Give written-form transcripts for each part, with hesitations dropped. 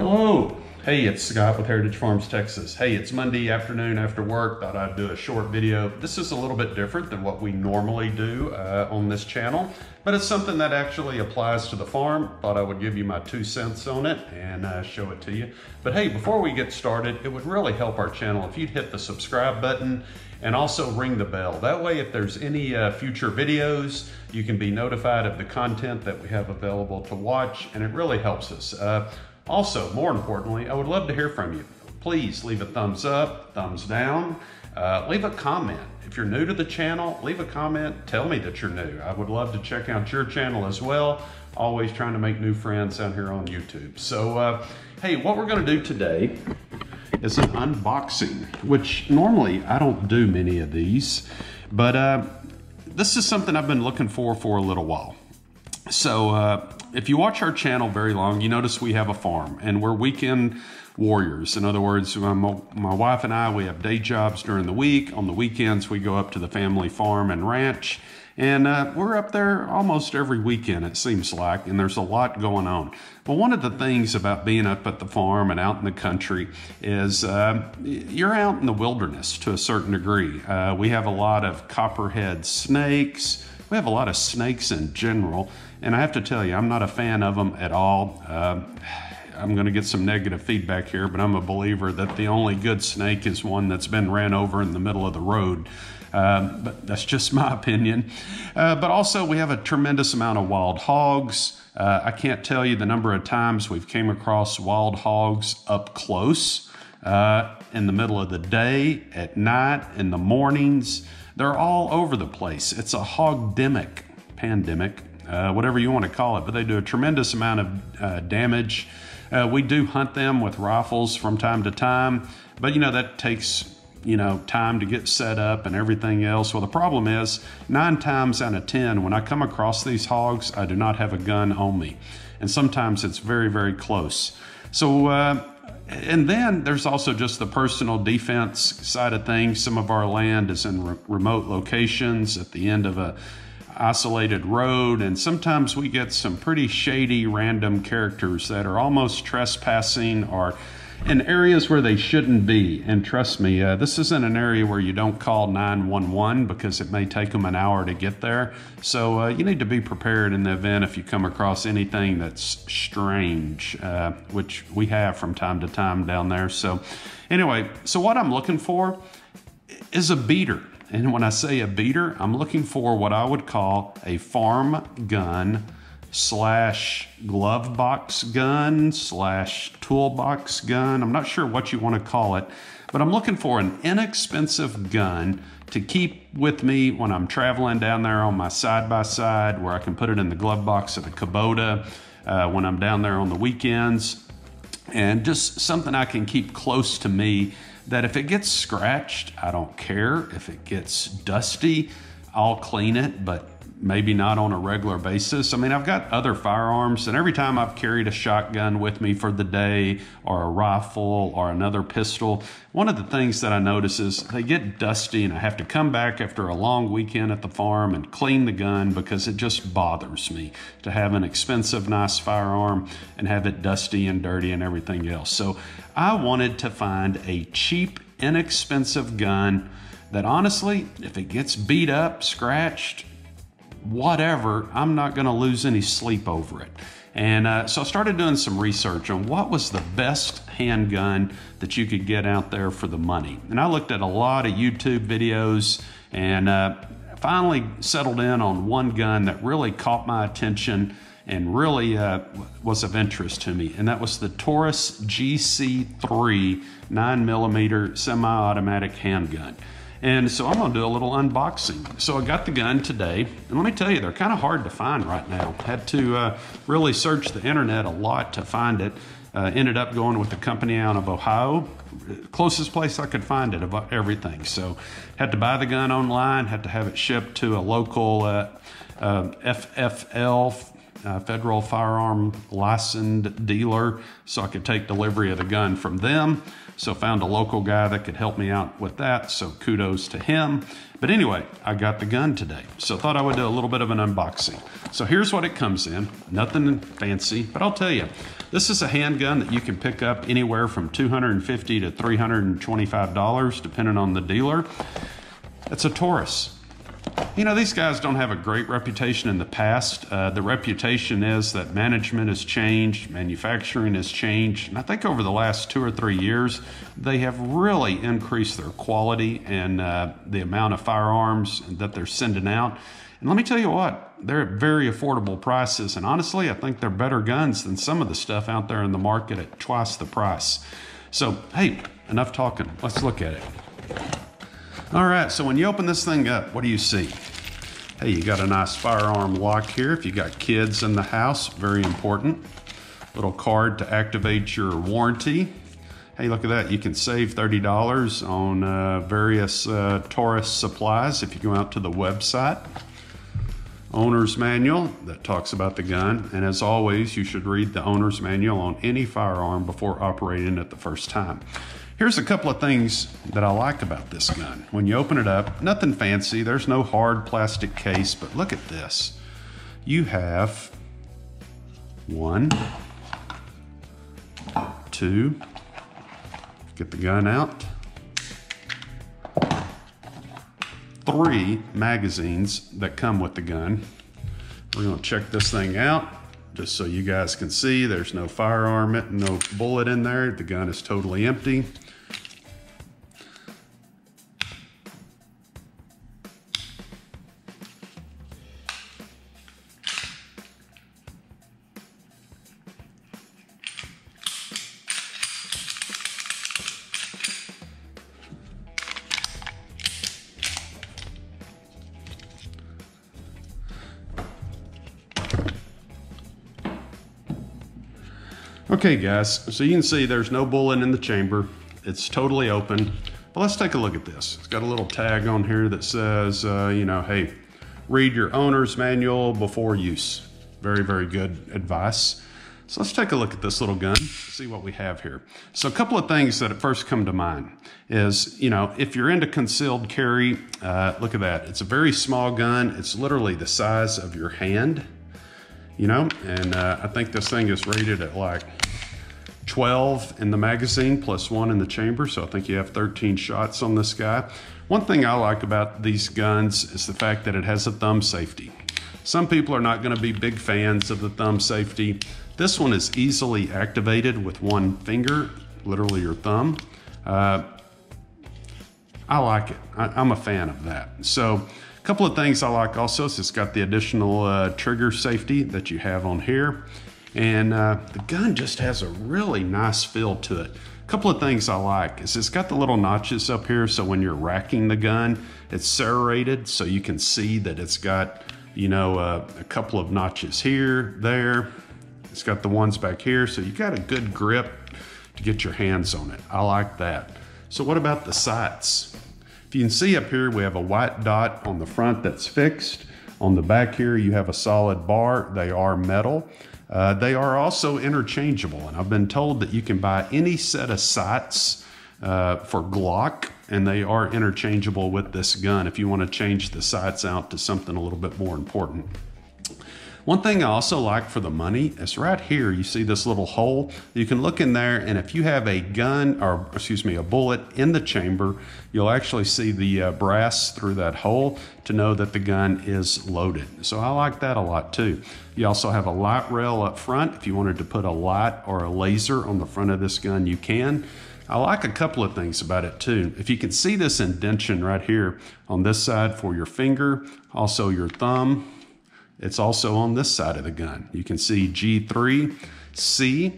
Hello. Hey, it's Scott with Heritage Farms, Texas. Hey, it's Monday afternoon after work. Thought I'd do a short video. This is a little bit different than what we normally do on this channel, but it's something that actually applies to the farm. Thought I would give you my 2 cents on it and show it to you. But hey, before we get started, it would really help our channel if you'd hit the subscribe button and also ring the bell. That way, if there's any future videos, you can be notified of the content that we have available to watch, and it really helps us. Also, more importantly, I would love to hear from you. Please leave a thumbs up, thumbs down, leave a comment. If you're new to the channel, leave a comment, tell me that you're new. I would love to check out your channel as well. Always trying to make new friends out here on YouTube. So, hey, what we're gonna do today is an unboxing, which normally I don't do many of these, but this is something I've been looking for a little while. So if you watch our channel very long, you notice we have a farm and we're weekend warriors. In other words, my wife and I, we have day jobs during the week. On the weekends, we go up to the family farm and ranch, and we're up there almost every weekend, it seems like, and there's a lot going on. But one of the things about being up at the farm and out in the country is you're out in the wilderness to a certain degree. We have a lot of copperhead snakes. We have a lot of snakes in general, and I have to tell you, I'm not a fan of them at all. I'm gonna get some negative feedback here, but I'm a believer that the only good snake is one that's been ran over in the middle of the road. But that's just my opinion. But also we have a tremendous amount of wild hogs. I can't tell you the number of times we've came across wild hogs up close, in the middle of the day, at night, in the mornings. They're all over the place. It's a hogdemic, pandemic, whatever you want to call it, but they do a tremendous amount of damage. We do hunt them with rifles from time to time, but that takes time to get set up and everything else. Well, the problem is 9 times out of 10, when I come across these hogs, I do not have a gun on me. And sometimes it's very, very close. So, and then there's also just the personal defense side of things. Some of our land is in remote locations at the end of a isolated road, and sometimes we get some pretty shady random characters that are almost trespassing or in areas where they shouldn't be. And trust me, this isn't an area where you don't call 911 because it may take them an hour to get there. So you need to be prepared in the event if you come across anything that's strange, which we have from time to time down there. So anyway, so what I'm looking for is a beater. And when I say a beater, I'm looking for what I would call a farm gun slash glove box gun slash toolbox gun. I'm not sure what you want to call it, but I'm looking for an inexpensive gun to keep with me when I'm traveling down there on my side-by-side, where I can put it in the glove box of the Kubota when I'm down there on the weekends, and just something I can keep close to me that if it gets scratched, I don't care. If it gets dusty, I'll clean it, but maybe not on a regular basis. I mean, I've got other firearms, and every time I've carried a shotgun with me for the day, or a rifle, or another pistol, one of the things that I notice is they get dusty, and I have to come back after a long weekend at the farm and clean the gun because it just bothers me to have an expensive, nice firearm and have it dusty and dirty and everything else. So I wanted to find a cheap, inexpensive gun that honestly, if it gets beat up, scratched, whatever, I'm not going to lose any sleep over it. And so I started doing some research on what was the best handgun that you could get out there for the money. And I looked at a lot of YouTube videos and finally settled in on one gun that really caught my attention and really was of interest to me. And that was the Taurus G3C 9mm semi-automatic handgun. And so I'm gonna do a little unboxing. So I got the gun today, and let me tell you, they're kind of hard to find right now. Had to really search the internet a lot to find it. Ended up going with a company out of Ohio, closest place I could find it of everything. So had to buy the gun online, had to have it shipped to a local FFL federal firearm licensed dealer, so I could take delivery of the gun from them. So found a local guy that could help me out with that, so kudos to him. But anyway, I got the gun today, so thought I would do a little bit of an unboxing. So here's what it comes in. Nothing fancy, but I'll tell you, this is a handgun that you can pick up anywhere from $250 to $325, depending on the dealer. It's a Taurus. You know, these guys don't have a great reputation in the past. The reputation is that management has changed, manufacturing has changed, and I think over the last 2 or 3 years, they have really increased their quality and the amount of firearms that they're sending out. And let me tell you what, they're at very affordable prices, and honestly, I think they're better guns than some of the stuff out there in the market at twice the price. So, hey, enough talking. Let's look at it. All right, so when you open this thing up, what do you see? Hey, you got a nice firearm lock here. If you got kids in the house, very important. Little card to activate your warranty. Hey, look at that. You can save $30 on various Taurus supplies if you go out to the website. Owner's manual that talks about the gun. And as always, you should read the owner's manual on any firearm before operating it the first time. Here's a couple of things that I like about this gun. When you open it up, nothing fancy. There's no hard plastic case, but look at this. You have 1, 2, get the gun out, 3 magazines that come with the gun. We're gonna check this thing out just so you guys can see there's no firearm, no bullet in there. The gun is totally empty. Okay guys, so you can see there's no bullet in the chamber. It's totally open. But let's take a look at this. It's got a little tag on here that says, you know, hey, read your owner's manual before use. Very, very good advice. So let's take a look at this little gun, see what we have here. So a couple of things that at first come to mind is, you know, if you're into concealed carry, look at that. It's a very small gun. It's literally the size of your hand, you know, and I think this thing is rated at like 12 in the magazine plus 1 in the chamber. So I think you have 13 shots on this guy. One thing I like about these guns is the fact that it has a thumb safety. Some people are not going to be big fans of the thumb safety. This one is easily activated with 1 finger, literally your thumb. I like it. I'm a fan of that. So a couple of things I like also is it's got the additional trigger safety that you have on here. And the gun just has a really nice feel to it. A couple of things I like is it's got the little notches up here, so when you're racking the gun, it's serrated, so you can see that it's got, you know, a couple of notches here, there. It's got the ones back here, so you got a good grip to get your hands on it. I like that. So what about the sights? If you can see up here, we have a white dot on the front that's fixed. On the back here, you have a solid bar. They are metal. They are also interchangeable, and I've been told that you can buy any set of sights for Glock, and they are interchangeable with this gun if you want to change the sights out to something a little bit more important. One thing I also like for the money is right here, you see this little hole. You can look in there, and if you have a gun, or excuse me, a bullet in the chamber, you'll actually see the brass through that hole to know that the gun is loaded. So I like that a lot too. You also have a light rail up front. If you wanted to put a light or a laser on the front of this gun, you can. I like a couple of things about it too. If you can see this indentation right here on this side for your finger, also your thumb, it's also on this side of the gun. You can see G3C.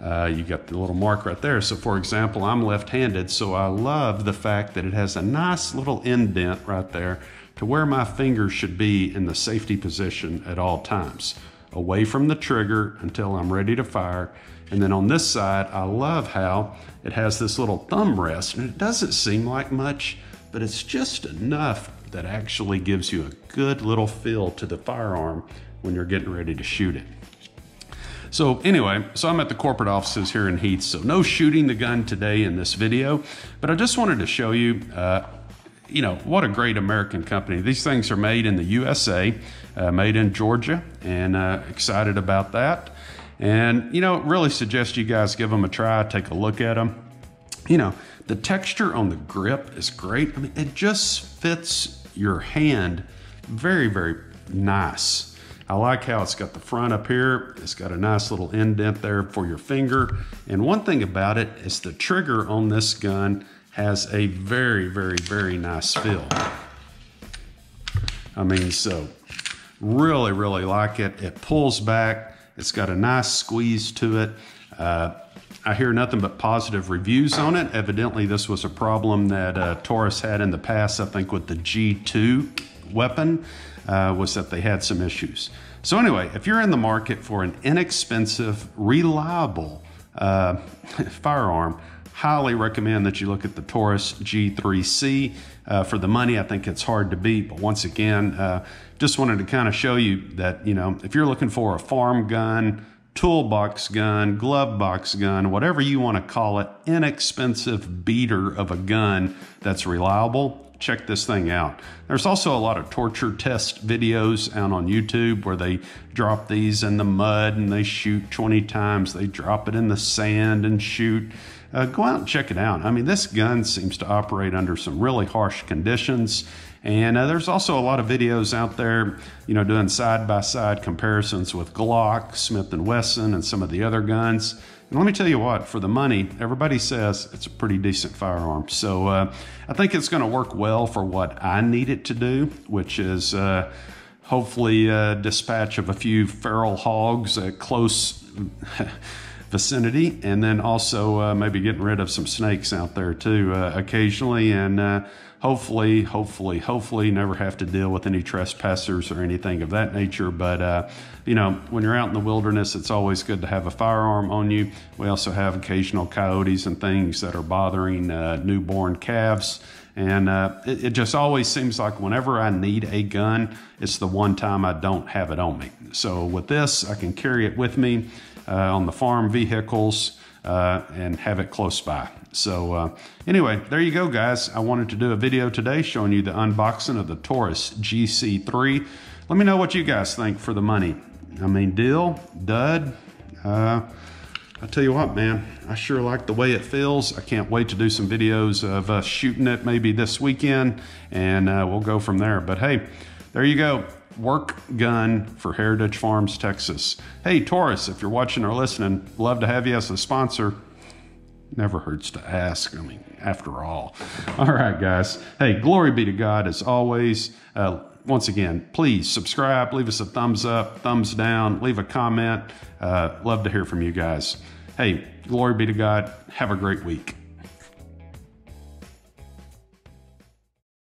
You got the little mark right there. So for example, I'm left-handed, so I love the fact that it has a nice little indent right there to where my finger should be in the safety position at all times, away from the trigger until I'm ready to fire. And then on this side, I love how it has this little thumb rest, and it doesn't seem like much, but it's just enough that actually gives you a good little feel to the firearm when you're getting ready to shoot it. So anyway, so I'm at the corporate offices here in Heath, so no shooting the gun today in this video, but I just wanted to show you, you know, what a great American company. These things are made in the USA, made in Georgia, and excited about that. And, you know, really suggest you guys give them a try, take a look at them. You know, the texture on the grip is great. I mean, it just fits your hand very, very nice. I like how it's got the front up here. It's got a nice little indent there for your finger. And one thing about it is the trigger on this gun has a very, very, very nice feel. I mean, so really, really like it. It pulls back. It's got a nice squeeze to it. I hear nothing but positive reviews on it. Evidently, this was a problem that Taurus had in the past, I think with the G2 weapon, was that they had some issues. So anyway, if you're in the market for an inexpensive, reliable firearm, highly recommend that you look at the Taurus G3C. For the money, I think it's hard to beat. But once again, just wanted to kind of show you that, you know, if you're looking for a farm gun, toolbox gun, glove box gun, whatever you want to call it, inexpensive beater of a gun that's reliable, check this thing out. There's also a lot of torture test videos out on YouTube where they drop these in the mud and they shoot 20 times. They drop it in the sand and shoot. Go out and check it out. I mean, this gun seems to operate under some really harsh conditions. And there's also a lot of videos out there, you know, doing side-by-side comparisons with Glock, Smith & Wesson, and some of the other guns. And let me tell you what, for the money, everybody says it's a pretty decent firearm. So I think it's going to work well for what I need it to do, which is hopefully dispatch of a few feral hogs at close vicinity, and then also maybe getting rid of some snakes out there too occasionally, and hopefully never have to deal with any trespassers or anything of that nature. But you know, when you're out in the wilderness, it's always good to have a firearm on you. We also have occasional coyotes and things that are bothering newborn calves. And it just always seems like whenever I need a gun, it's the one time I don't have it on me. So with this, I can carry it with me on the farm vehicles and have it close by. So anyway, there you go, guys. I wanted to do a video today showing you the unboxing of the Taurus GC3. Let me know what you guys think for the money. I mean, deal, dud. I tell you what, man, I sure like the way it feels. I can't wait to do some videos of shooting it maybe this weekend, and we'll go from there. But hey, there you go. Work gun for Heritage Farms, Texas. Hey, Taurus, if you're watching or listening, love to have you as a sponsor. Never hurts to ask, I mean, after all. All right, guys. Hey, glory be to God as always. Once again, please subscribe, leave us a thumbs up, thumbs down, leave a comment. Love to hear from you guys. Hey, glory be to God. Have a great week.